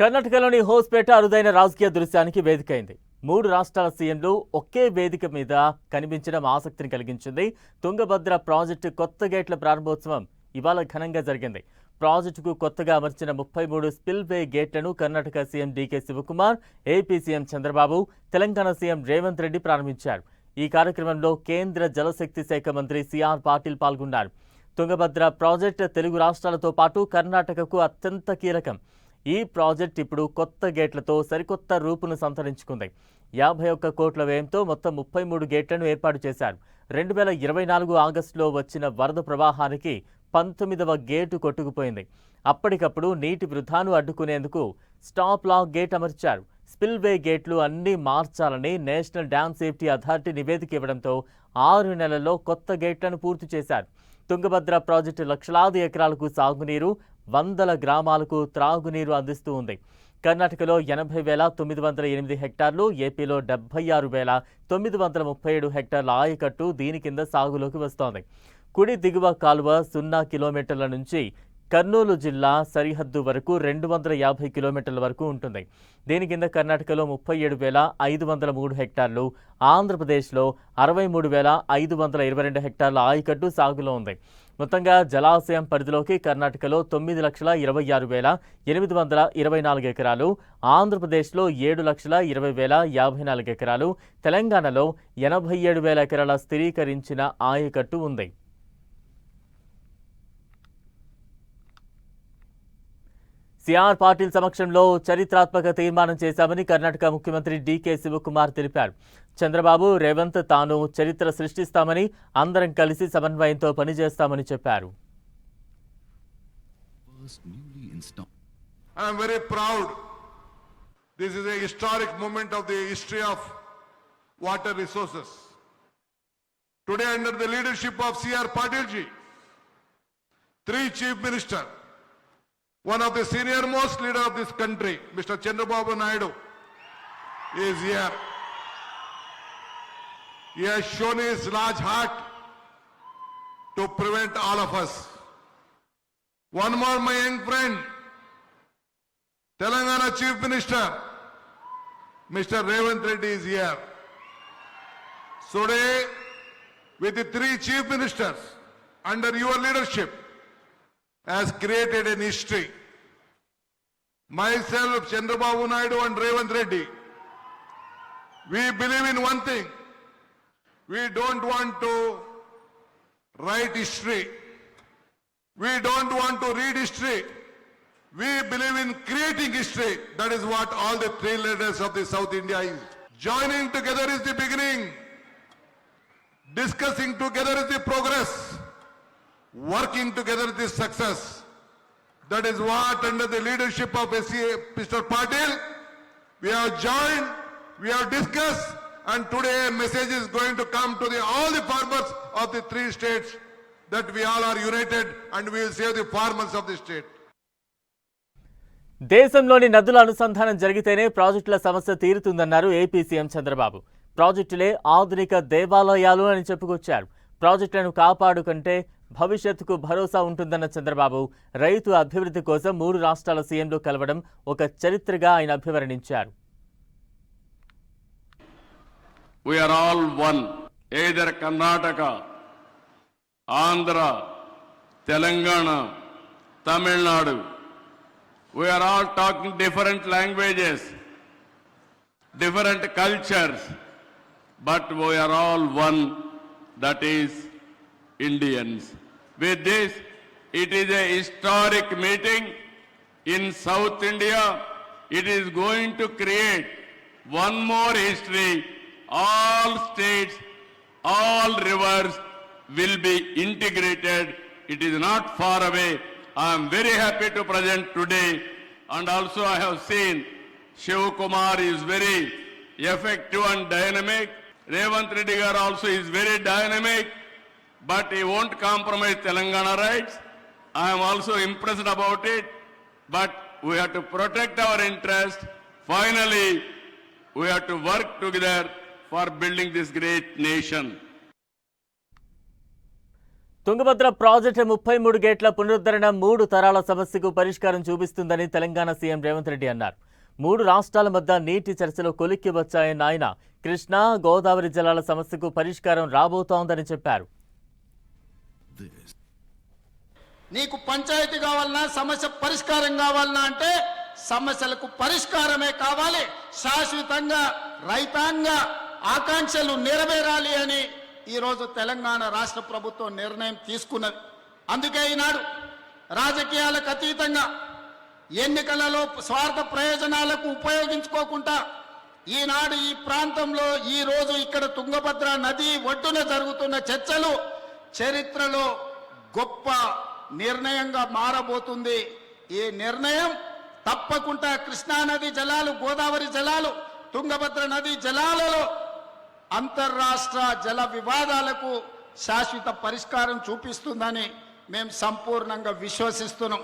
కర్ణాటకలోని హోస్పేట అరుదైన రాజకీయ దృశ్యానికి వేదికైంది. 3 రాష్ట్రాల సీఎంలు ఒకే వేదిక మీద కనిపించడం ఆసక్తిని కలిగించింది. తుంగభద్ర ప్రాజెక్టు కొత్త గేట్ల ప్రారంభోత్సవం ఇవాళ ఘనంగా జరిగింది. ప్రాజెక్టుకు కొత్తగా అమర్చిన 33 స్పిల్వే గేట్లను Karnataka CM DK Shivakumar, AP CM Chandrababu, Telangana CM Revanth Reddy ప్రారంభించారు. ఈ కార్యక్రమంలో కేంద్ర జలశక్తి శాఖ మంత్రి సిఆర్ పాటిల్ పాల్గొన్నారు. తుంగభద్ర ప్రాజెక్టు తెలుగు రాష్ట్రాలతో పాటు కర్ణాటకకు అత్యంత కీలకం. ఈ ప్రాజెక్ట్ ఇప్పుడు కొత్త గేట్లతో సరికొత్త రూపును సంతరించుకుంది. 51 కోట్ల వ్యయంతో మొత్తం 33 గేట్లను ఏర్పాటు చేశారు. 2024 ఆగస్టులో వచ్చిన వరద ప్రవాహానికి 19వ గేటు కొట్టుకుపోయింది. అప్పటికప్పుడు నీటి వృధాను అడ్డుకునేందుకు స్టాప్ లాక్ గేట్ అమర్చారు. స్పిల్వే గేట్లు అన్నీ మార్చాలని నేషనల్ డ్యామ్ సేఫ్టీ అథారిటీ నివేదిక ఇవ్వడంతో 6 నెలల్లో కొత్త గేట్లను పూర్తి చేశారు. తుంగభద్ర ప్రాజెక్టు లక్షలాది ఎకరాలకు సాగునీరు, వందల గ్రామాలకు త్రాగునీరు అందిస్తూ ఉంది. కర్ణాటకలో 80,908 హెక్టార్లు, ఏపీలో 76,937 హెక్టార్ల ఆయకట్టు దీని కింద సాగులోకి వస్తోంది. కుడి దిగువ కాలువ 0 కిలోమీటర్ల నుంచి కర్నూలు జిల్లా సరిహద్దు వరకు 250 కిలోమీటర్ల వరకు ఉంటుంది. దీని కింద కర్ణాటకలో 37,503 హెక్టార్లు, ఆంధ్రప్రదేశ్లో 63,522 హెక్టార్ల ఆయకట్టు సాగులో ఉంది. మొత్తంగా జలాశయం పరిధిలోకి కర్ణాటకలో 9,20,824 ఎకరాలు, ఆంధ్రప్రదేశ్లో 7,20,054 ఎకరాలు, తెలంగాణలో 87,000 ఎకరాల స్థిరీకరించిన ఆయకట్టు ఉంది. సిఆర్ పాటిల్ సమక్షంలో చరిత్రాత్మక తీర్మానం చేశామని కర్ణాటక ముఖ్యమంత్రి డీకే శివకుమార్ తెలిపారు. చంద్రబాబు, రేవంత్ తాను చరిత్ర సృష్టిస్తామని, అందరం కలిసి సమన్వయంతో పనిచేస్తామని చెప్పారు. I am very proud. This is a historic moment of the history of water resources. Today, under the leadership of C.R. Patil ji, 3 chief ministers, one of the senior most leader of this country, Mr. Chandrababu Naidu, is here. He has shown his large heart to prevent all of us. One more, my young friend, Telangana Chief Minister, Mr. Ravant Reddy is here. Today, with the 3 chief ministers under your leadership, has created an history. Myself, Chandrababu Naidu and Ravant Reddy, we believe in one thing. We don't want to write history. We don't want to read history. We believe in creating history. That is what all the 3 leaders of the South India is. Joining together is the beginning. Discussing together is the progress. Working together is the success. That is what, under the leadership of Mr. Patil, we have joined, we have discussed, and today a message is going to come to all the farmers of the 3 states that we all are united and we will save the farmers of the state. దేశంలోని నదుల అనుసంధానం జరిగితేనే ప్రాజెక్టుల సమస్య తీరుతుందన్నారు AP CM Chandrababu. ప్రాజెక్టులే ఆధునిక దేవాలయాలు అని చెప్పుకొచ్చారు. ప్రాజెక్టులను కాపాడుకుంటే భవిష్యత్తుకు భరోసా ఉంటుందన్న చంద్రబాబు, రైతు అభివృద్ధి కోసం 3 రాష్ట్రాల సీఎంలు కలవడం ఒక చరిత్రగా ఆయన అభివర్ణించారు. We are all one, either Karnataka, Andhra, Telangana, Tamil Nadu. We are all talking different languages, different cultures, but we are all one, that is Indians. With this, it is a historic meeting in South India. It is going to create one more history. All states, all rivers will be integrated. It is not far away. I am very happy to present today, and also I have seen Shivakumar is very effective and dynamic. Ravant Reddy garu also is very dynamic, but he won't compromise Telangana rights. I am also impressed about it, but we have to protect our interest. Finally, we have to work together for building this great nation. Tungabhadra project 33 గేట్ల పునరుద్ధరణ 3 తరాల సమస్యకు పరిష్కారం చూపిస్తుందని Telangana CM Revanth Reddy అన్నారు. 3 రాష్ట్రాల మధ్య నీటి చర్చలు కొలిక్కి వచ్చాయన్న ఆయన కృష్ణా గోదావరి జలాల సమస్యకు పరిష్కారం రాబోతోందని చెప్పారు. నీకు పంచాయతీ కావాలన్నా సమస్య పరిష్కారం కావాలన్నా అంటే సమస్యలకు పరిష్కారమే కావాలి. శాశ్వతంగా రైతాంగ ఆకాంక్షలు నెరవేరాలి అని ఈరోజు తెలంగాణ రాష్ట్ర ప్రభుత్వం నిర్ణయం తీసుకున్నది. అందుకే ఈనాడు రాజకీయాలకు అతీతంగా ఎన్నికలలో స్వార్థ ప్రయోజనాలకు ఉపయోగించుకోకుండా ఈనాడు ఈ ప్రాంతంలో ఈ రోజు ఇక్కడ తుంగభద్ర నది ఒడ్డున జరుగుతున్న చర్చలు చరిత్రలో గొప్ప నిర్ణయంగా మారబోతుంది. ఈ నిర్ణయం తప్పకుండా కృష్ణానది జలాలు, గోదావరి జలాలు, తుంగభద్ర నది జలాలలో అంతర్రాష్ట్ర జల వివాదాలకు శాశ్వత పరిష్కారం చూపిస్తుందని మేము సంపూర్ణంగా విశ్వసిస్తున్నాం.